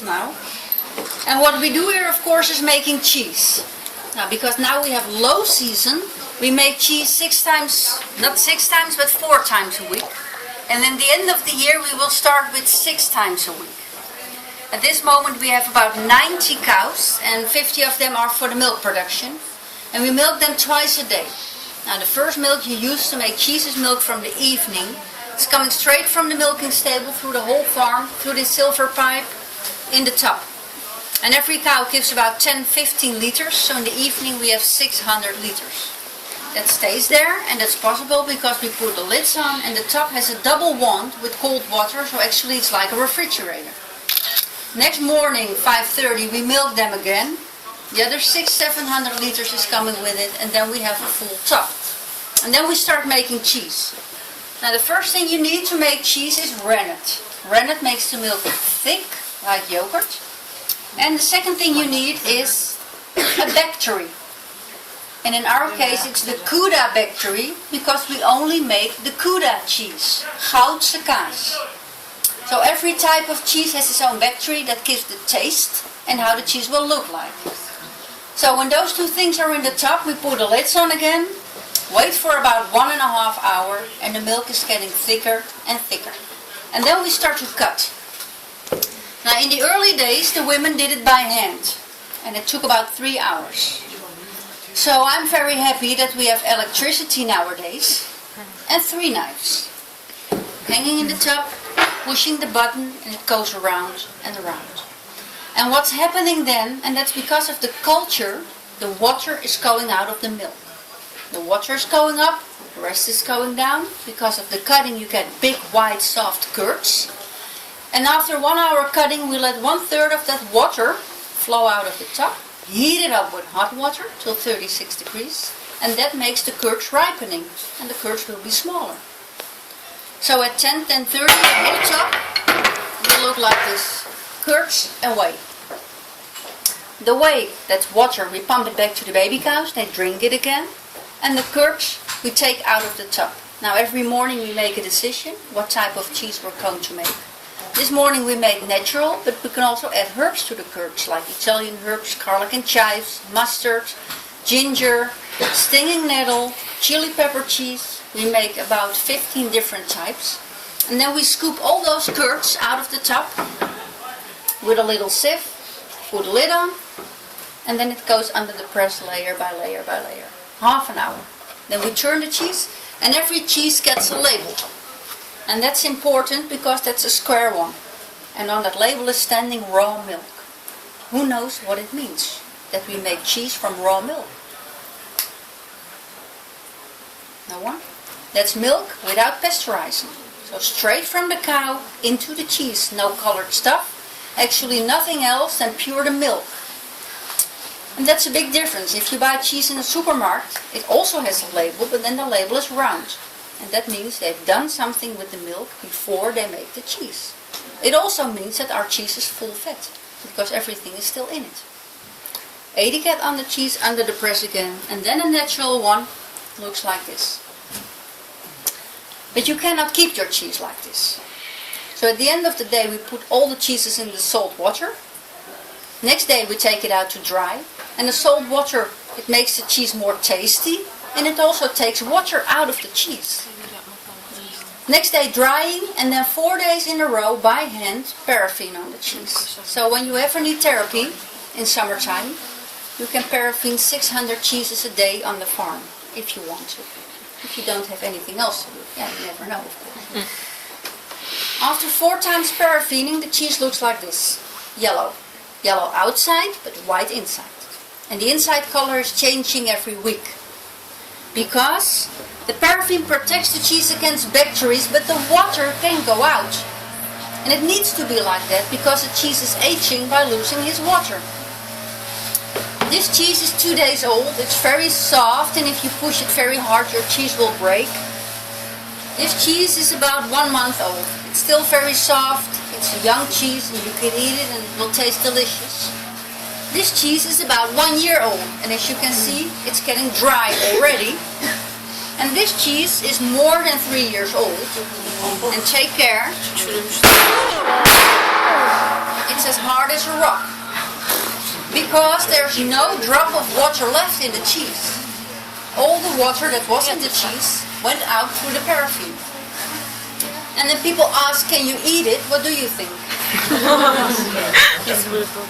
cold now. And what we do here, of course, is making cheese. Now, because now we have low season, we make cheese 6 times, not 6 times, but 4 times a week. And in the end of the year, we will start with 6 times a week. At this moment, we have about 90 cows, and 50 of them are for the milk production. And we milk them twice a day. Now, the first milk you use to make cheese is milk from the evening. It's coming straight from the milking stable through the whole farm, through this silver pipe in the tub. And every cow gives about 10-15 liters, so in the evening we have 600 liters. That stays there, and that's possible because we put the lids on, and the tub has a double wand with cold water, so actually it's like a refrigerator. Next morning, 5:30, we milk them again. The other 600-700 liters is coming with it, and then we have a full tub. And then we start making cheese. Now the first thing you need to make cheese is rennet. Rennet makes the milk thick, like yogurt. And the second thing you need is a bactery. And in our case it's the Gouda bactery, because we only make the Gouda cheese, Goudse kaas. So every type of cheese has its own bactery that gives the taste and how the cheese will look like. So when those two things are in the tub, we put the lids on again, wait for about 1.5 hours, and the milk is getting thicker and thicker. And then we start to cut. Now in the early days the women did it by hand, and it took about 3 hours. So I'm very happy that we have electricity nowadays and 3 knives. Hanging in the tub, pushing the button, and it goes around and around. And what's happening then, and that's because of the culture, the water is going out of the milk. The water is going up, the rest is going down. Because of the cutting you get big, wide, soft curds. And after 1 hour cutting, we let 1/3 of that water flow out of the tub, heat it up with hot water till 36 degrees, and that makes the curds ripening, and the curds will be smaller. So at 10:30, the whole tub will look like this. Curds and whey. The whey, that's water, we pump it back to the baby cows, they drink it again, and the curds we take out of the tub. Now every morning we make a decision what type of cheese we're going to make. This morning we made natural, but we can also add herbs to the curds, like Italian herbs, garlic and chives, mustard, ginger, stinging nettle, chili pepper cheese. We make about 15 different types. And then we scoop all those curds out of the tub with a little sieve, put the lid on, and then it goes under the press layer by layer by layer. Half an hour. Then we turn the cheese, and every cheese gets a label. And that's important because that's a square one. And on that label is standing raw milk. Who knows what it means that we make cheese from raw milk? No one? That's milk without pasteurizing. So straight from the cow into the cheese, no colored stuff. Actually nothing else than pure the milk. And that's a big difference. If you buy cheese in a supermarket, it also has a label, but then the label is round. And that means they've done something with the milk before they make the cheese. It also means that our cheese is full fat, because everything is still in it. 80 get on the cheese under the press again, and then a natural one looks like this. But you cannot keep your cheese like this. So at the end of the day we put all the cheeses in the salt water. Next day we take it out to dry, and the salt water, it makes the cheese more tasty, and it also takes water out of the cheese. Next day drying, and then 4 days in a row by hand paraffin on the cheese. So when you ever need therapy in summertime, you can paraffin 600 cheeses a day on the farm if you want to. If you don't have anything else to do. Yeah, you never know, of course. After 4 times paraffining, the cheese looks like this. Yellow. Yellow outside, but white inside. And the inside color is changing every week. Because the paraffin protects the cheese against bacteria, but the water can go out. And it needs to be like that because the cheese is aging by losing its water. This cheese is 2 days old, it's very soft, and if you push it very hard your cheese will break. This cheese is about 1 month old. It's still very soft, it's a young cheese and you can eat it and it will taste delicious. This cheese is about 1 year old, and as you can see it's getting dry already. And this cheese is more than 3 years old. And take care. It's it's as hard as a rock. Because there's no drop of water left in the cheese. All the water that was in the cheese went out through the paraffin. And then people ask, can you eat it? What do you think?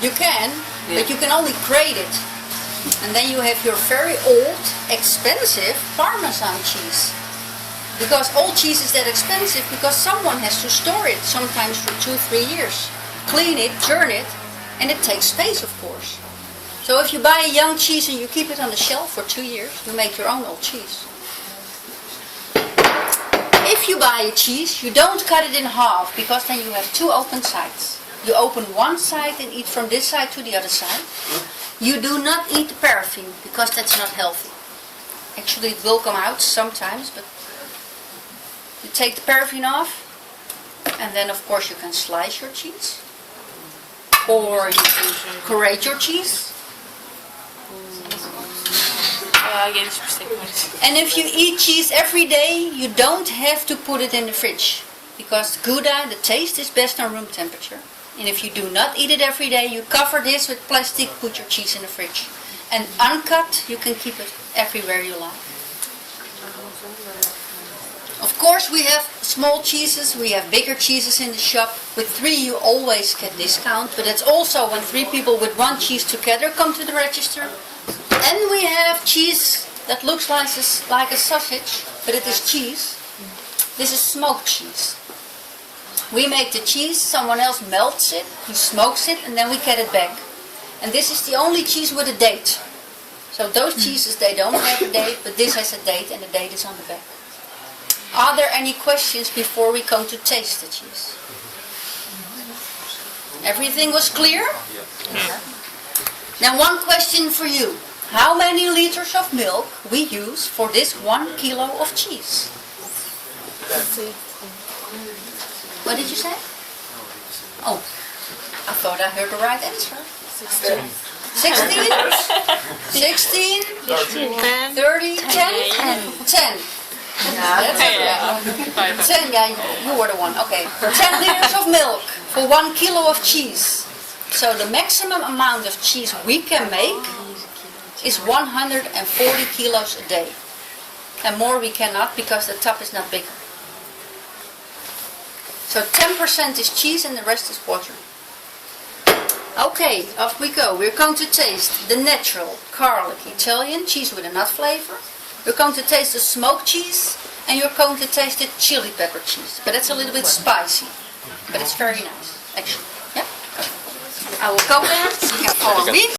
You can, but you can only grate it. And then you have your very old, expensive Parmesan cheese. Because all cheese is that expensive because someone has to store it, sometimes for 2-3 years. Clean it, churn it, and it takes space, of course. So if you buy a young cheese and you keep it on the shelf for 2 years, you make your own old cheese. If you buy a cheese, you don't cut it in half because then you have 2 open sides. You open one side and eat from this side to the other side. You do not eat the paraffin because that's not healthy. Actually, it will come out sometimes, but you take the paraffin off and then of course you can slice your cheese. Or you can grate your cheese. And if you eat cheese every day, you don't have to put it in the fridge. Because Gouda, the taste is best on room temperature. And if you do not eat it every day, you cover this with plastic, put your cheese in the fridge. And uncut, you can keep it everywhere you like. Of course we have small cheeses, we have bigger cheeses in the shop. With 3 you always get discount, but it's also when 3 people with 1 cheese together come to the register. And we have cheese that looks like a sausage, but it is cheese. This is smoked cheese. We make the cheese, someone else melts it, he smokes it, and then we get it back. And this is the only cheese with a date. So those cheeses, they don't have a date, but this has a date, and the date is on the back. Are there any questions before we come to taste the cheese? Everything was clear? Yeah. Now one question for you. How many liters of milk we use for this 1 kilo of cheese? What did you say? Oh, I thought I heard the right answer. 16? 16? 16? 30? 10? 10. 10, yeah, you were the one. Okay. 10 liters of milk for 1 kilo of cheese. So the maximum amount of cheese we can make is 140 kilos a day. And more we cannot because the tub is not big. So 10% is cheese and the rest is water. Okay, off we go. We're going to taste the natural garlic Italian cheese with a nut flavor. You're going to taste the smoked cheese and you're going to taste the chili pepper cheese. But it's a little bit spicy. But it's very nice, actually. Yeah? I will go there. You can follow me.